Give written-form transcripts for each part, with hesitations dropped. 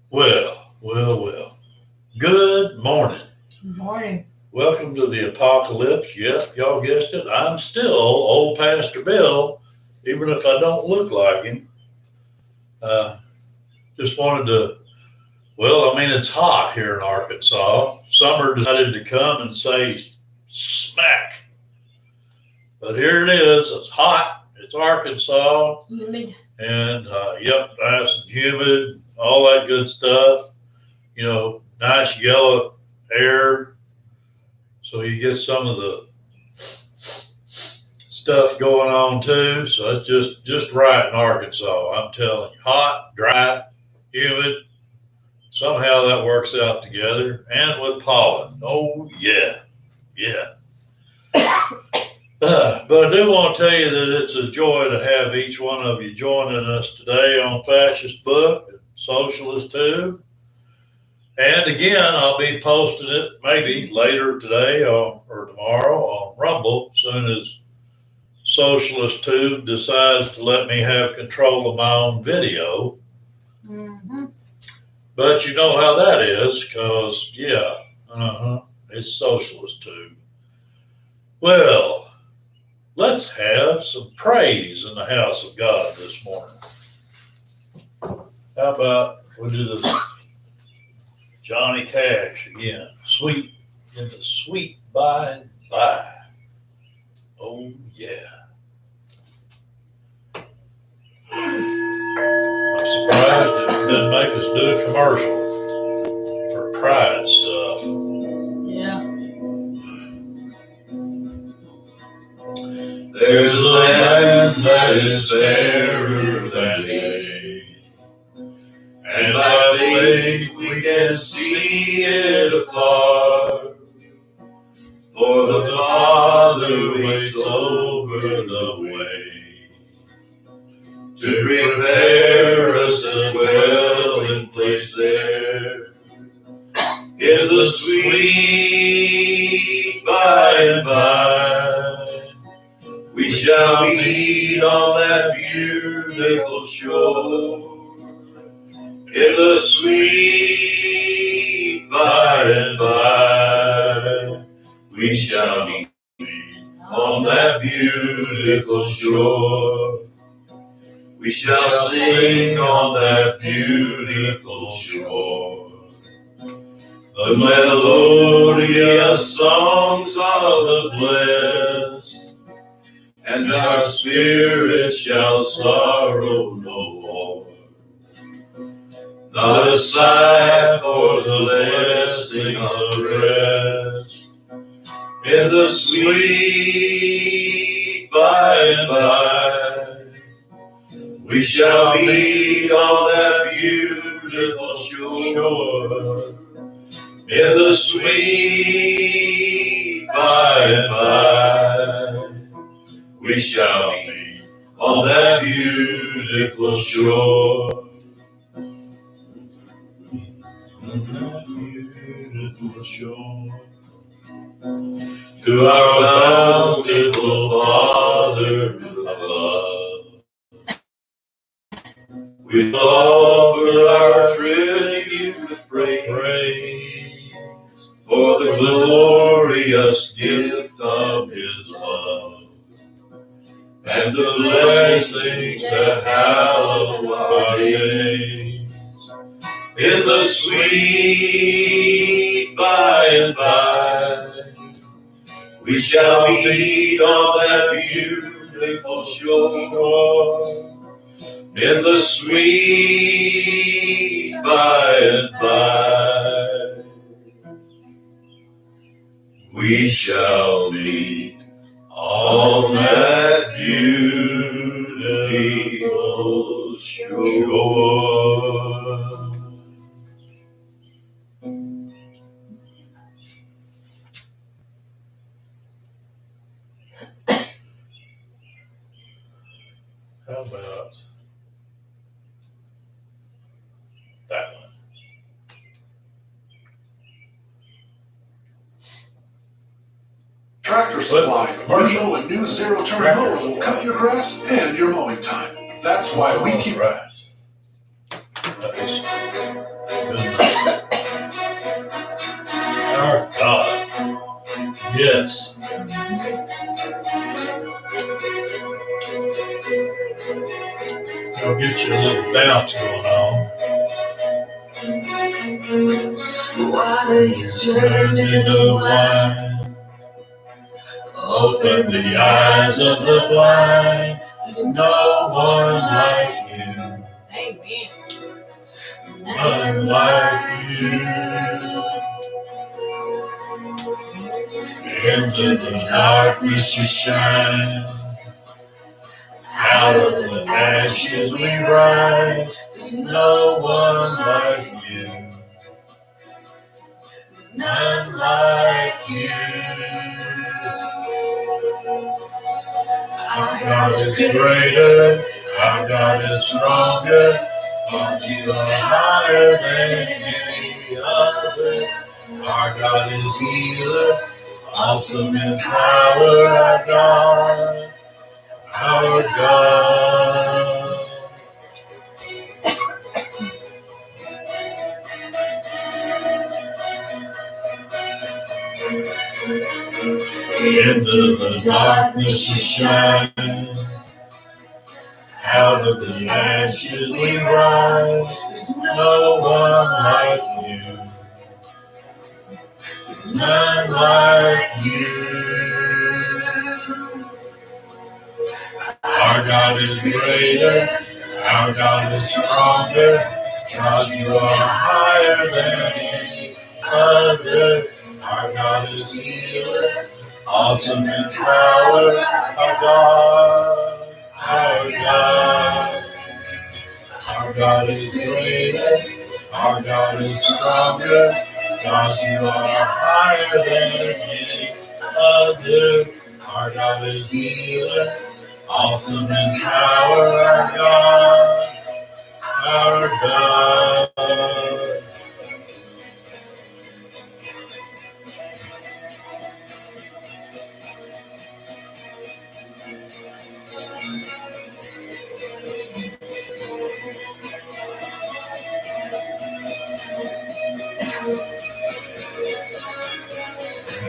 Well. Good morning. Good morning. Welcome to the apocalypse. Yep, y'all guessed it. I'm still old Pastor Bill, even if I don't look like him. Uh, just wanted to, it's hot here in Arkansas. Summer decided to come and say smack. But here it is. It's hot. It's Arkansas. Humid. And, yep, nice and humid, all that good stuff. Nice yellow air. So you get some of the stuff going on too. So it's just right in Arkansas. I'm telling you, hot, dry, humid. Somehow that works out together, and with pollen. Oh yeah. But I do want to tell you that it's a joy to have each one of you joining us today on Fascist Book and Socialist Tube. And again, I'll be posting it maybe later today or tomorrow on Rumble, as soon as Socialist Tube decides to let me have control of my own video. Mm-hmm. But you know how that is, because, it's Socialist Tube. Well, let's have some praise in the house of God this morning. How about we do this Johnny Cash again, sweet in the sweet by and by. Oh yeah. I'm surprised it didn't make us do a commercial for Pride stuff. Yeah. There's a land that is fairer than day, and by faith we can see it afar. For the Father waits over the way to prepare us a dwelling place there. In the sweet by and by, we shall meet on that beautiful shore. In the sweet by and by, we shall meet on that beautiful shore. We shall sing on that beautiful shore the melodious songs of the blessed, and our spirits shall sorrow no more. Not a sigh for the blessing of rest. In the sweet by and by, we shall meet on that beautiful shore. In the sweet by and by, we shall meet on that beautiful shore. On that beautiful shore. To our bountiful Father above, we offer our tribute of praise for the glorious gift of His love and the blessings that hallow our days. In the sweet by and by, we shall meet on that beautiful shore. In the sweet by and by, we shall meet on that beautiful shore. How about that one? Tractor Supply. You know a new zero-turn mower will cut your grass and your mowing time. That's why we keep... Right. That was It'll get you a little bounce going on. Water is turned into wine. Open the eyes of the blind. There's no one like you. Amen. None like you. Into the darkness you shine. Out of the ashes we rise. There's no one like you. None like you. Our God is greater. Our God is stronger. God, you are higher than any other. Our God is healer. Awesome in power. Our God. Our God. Into the darkness you shine. Out of the ashes we rise. There's no one like you. None like you. Our God is greater. Our God is stronger. God, you are higher than any other. Our God is healer. Awesome in power. Our God. Our God. Our God is greater. Our God is stronger. God, you are higher than any other. Our God is healer. Awesome in power. Our God. Our God.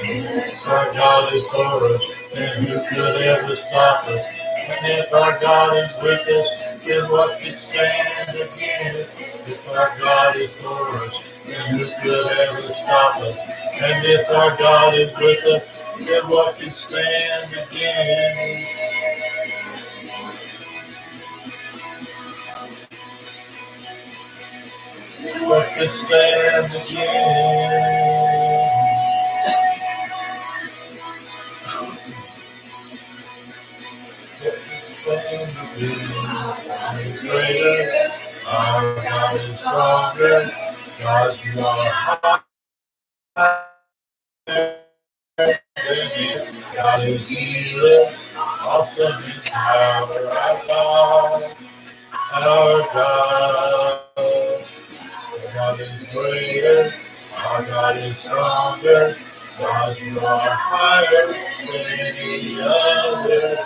If our God is for us, then who could ever stop us? And if our God is with us, then what could stand against? If our God is for us, then who could ever stop us? And if our God is with us, then what could stand against? What could stand against? God is greater, our God is stronger, God, you are higher than you. God is healer, awesome in power, our God, our God. Our God is greater, our God is stronger, God, you are higher than any other.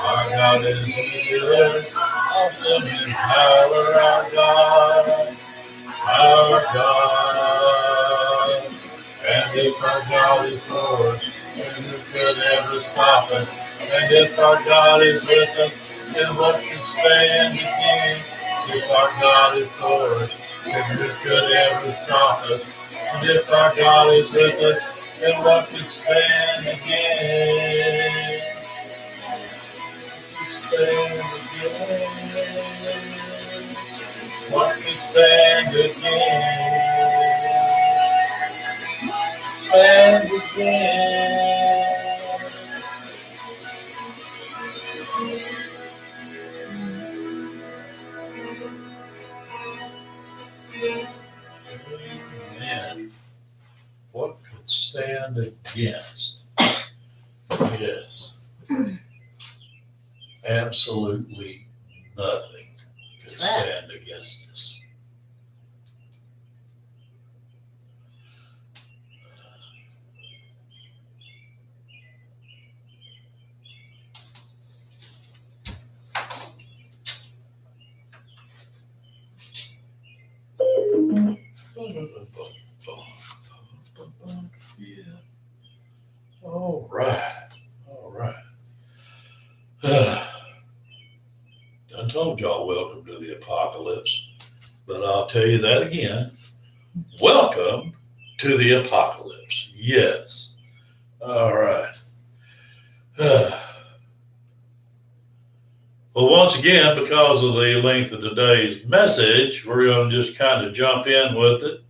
Our God is healer, awesome in power, our God, our God. And if our God is for us, then who could ever stop us? And if our God is with us, then what can stand against? If our God is for us, then who could ever stop us? And if our God is with us, then what can stand against? Stand against? What can stand against? Stand against? Amen. What could stand against? Yes, absolutely nothing could stand against us. Yeah. All right. All right. Done told y'all welcome to the apocalypse, but I'll tell you that again. Welcome to the apocalypse. Yes. All right. Well, once again, because of the length of today's message, we're going to just kind of jump in with it.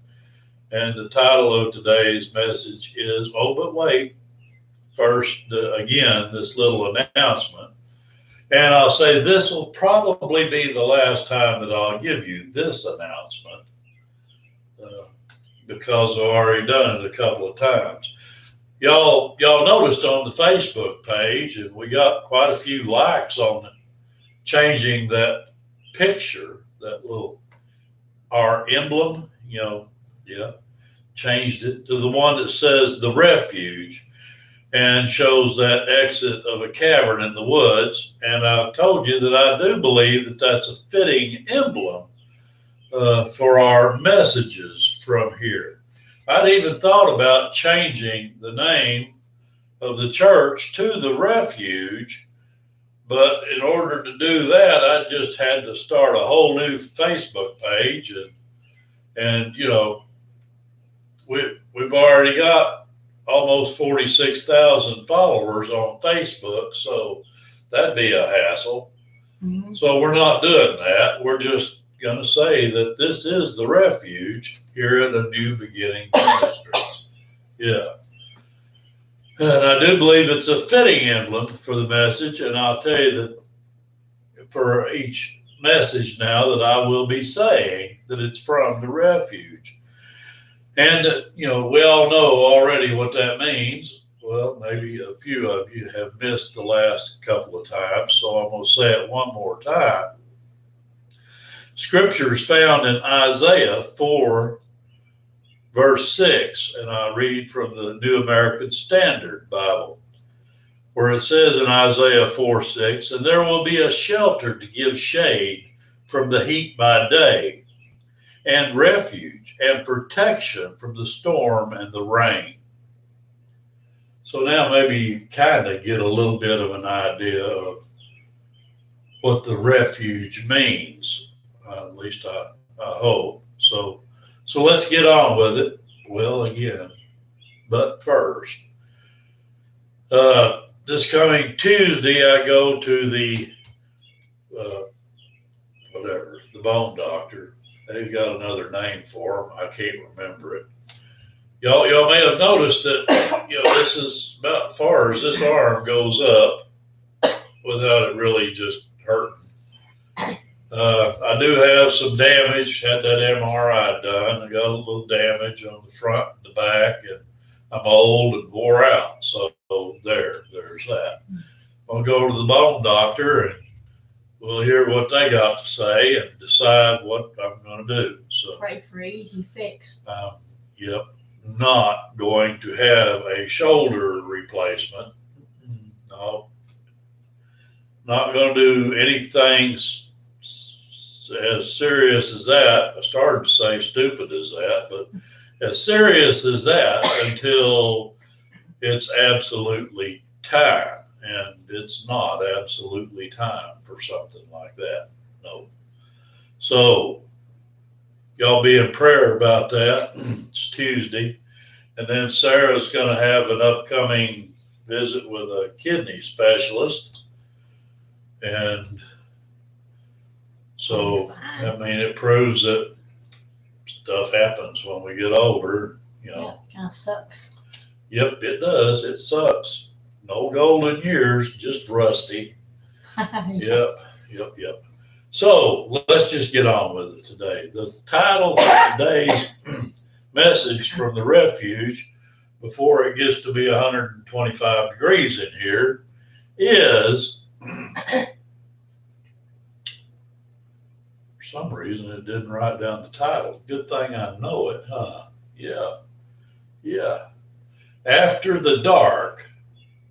And the title of today's message is, oh, but wait, first, again, this little announcement. And I'll say this will probably be the last time that I'll give you this announcement because I've already done it a couple of times. Y'all noticed on the Facebook page, and we got quite a few likes on it, changing that picture, that little, our emblem, changed it to the one that says the Refuge and shows that exit of a cavern in the woods. And I've told you that I do believe that that's a fitting emblem for our messages from here. I'd even thought about changing the name of the church to the Refuge, but in order to do that, I just had to start a whole new Facebook page, and we've already got almost 46,000 followers on Facebook, so that'd be a hassle. Mm-hmm. So we're not doing that. We're just going to say that this is the Refuge here at a New Beginning Ministries. Yeah. And I do believe it's a fitting emblem for the message, and I'll tell you that for each message now that I will be saying that it's from the Refuge. And, we all know already what that means. Well, maybe a few of you have missed the last couple of times, so I'm going to say it one more time. Scripture is found in Isaiah 4, verse 6, and I read from the New American Standard Bible, where it says in Isaiah 4:6, and there will be a shelter to give shade from the heat by day, and refuge and protection from the storm and the rain. So now maybe you kind of get a little bit of an idea of what the refuge means. At least I hope. So let's get on with it. Well, again, but first, this coming Tuesday, I go to the bone doctor. They've got another name for him. I can't remember it. Y'all may have noticed that, this is about as far as this arm goes up without it really just hurting. I do have some damage, had that MRI done. I got a little damage on the front and the back, and I'm old and wore out. So there's that. I'll go to the bone doctor and we'll hear what they got to say and decide what I'm going to do. So Pray for easy fix. Yep. Not going to have a shoulder replacement. No. Not going to do anything as serious as that. I started to say stupid as that, but as serious as that until it's absolutely time. And it's not absolutely time for something like that. No. So y'all be in prayer about that. It's Tuesday. And then Sarah's going to have an upcoming visit with a kidney specialist. And so, it proves that stuff happens when we get older, Yeah, kind of sucks. Yep, it does. It sucks. No golden years, just rusty. Yep. So let's just get on with it today. The title for today's message from the Refuge, before it gets to be 125 degrees in here, is, for some reason it didn't write down the title. Good thing I know it, huh? Yeah. After the Dark,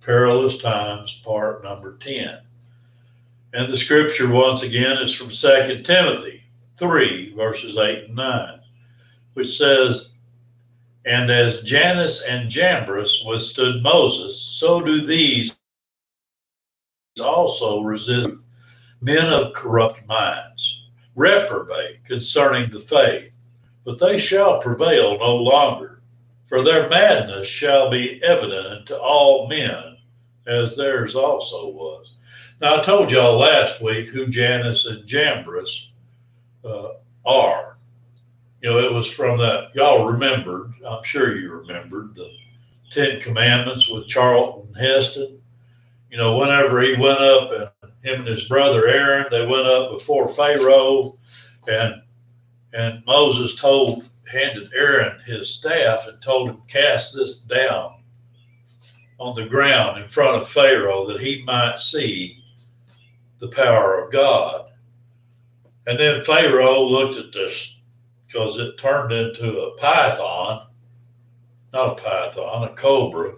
Perilous Times, part number 10. And the scripture, once again, is from 2 Timothy 3, verses 8 and 9, which says, and as Jannes and Jambres withstood Moses, so do these also resist. men of corrupt minds, reprobate concerning the faith, but they shall prevail no longer. For their madness shall be evident unto all men, as theirs also was. Now, I told y'all last week who Jannes and Jambres are. You know, it was from that, y'all remembered, I'm sure you remembered, the Ten Commandments with Charlton Heston. You know, whenever he went up, and him and his brother Aaron, they went up before Pharaoh, and Moses handed Aaron his staff and told him, cast this down on the ground in front of Pharaoh that he might see the power of God. And then Pharaoh looked at this, because it turned into a python, not a python, a cobra.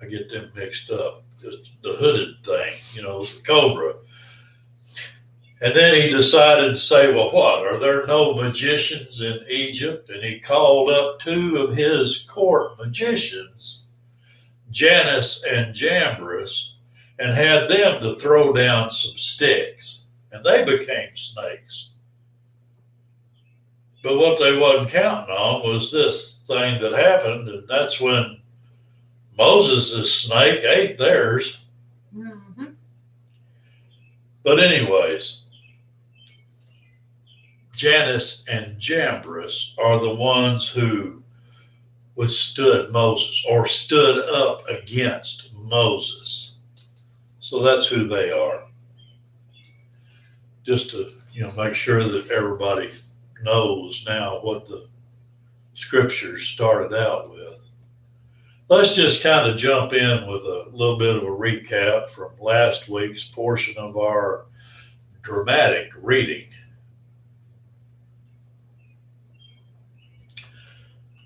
I get them mixed up. It's the hooded thing, you know, the cobra. And then he decided to say, well, what? Are there no magicians in Egypt? And he called up two of his court magicians, Jannes and Jambres, and had them to throw down some sticks. And they became snakes. But what they wasn't counting on was this thing that happened, and that's when Moses' snake ate theirs. Mm-hmm. But anyways, Jannes and Jambres are the ones who withstood Moses or stood up against Moses. So that's who they are. Just to, make sure that everybody knows now what the scriptures started out with. Let's just kind of jump in with a little bit of a recap from last week's portion of our dramatic reading.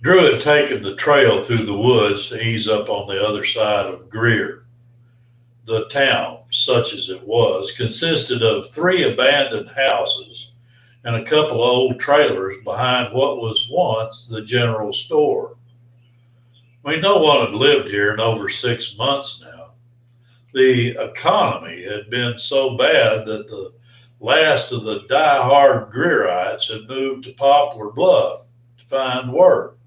Drew had taken the trail through the woods to ease up on the other side of Greer. The town, such as it was, consisted of 3 abandoned houses and a couple of old trailers behind what was once the general store. I mean, no one had lived here in over 6 months now. The economy had been so bad that the last of the die-hard Greerites had moved to Poplar Bluff to find work.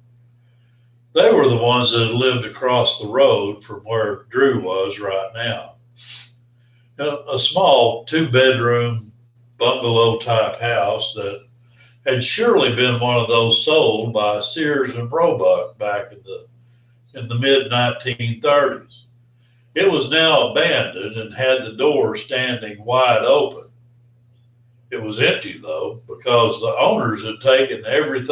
They were the ones that had lived across the road from where Drew was right now. A small 2-bedroom bungalow type house that had surely been one of those sold by Sears and Roebuck back in the mid 1930s. It was now abandoned and had the door standing wide open. It was empty though, because the owners had taken everything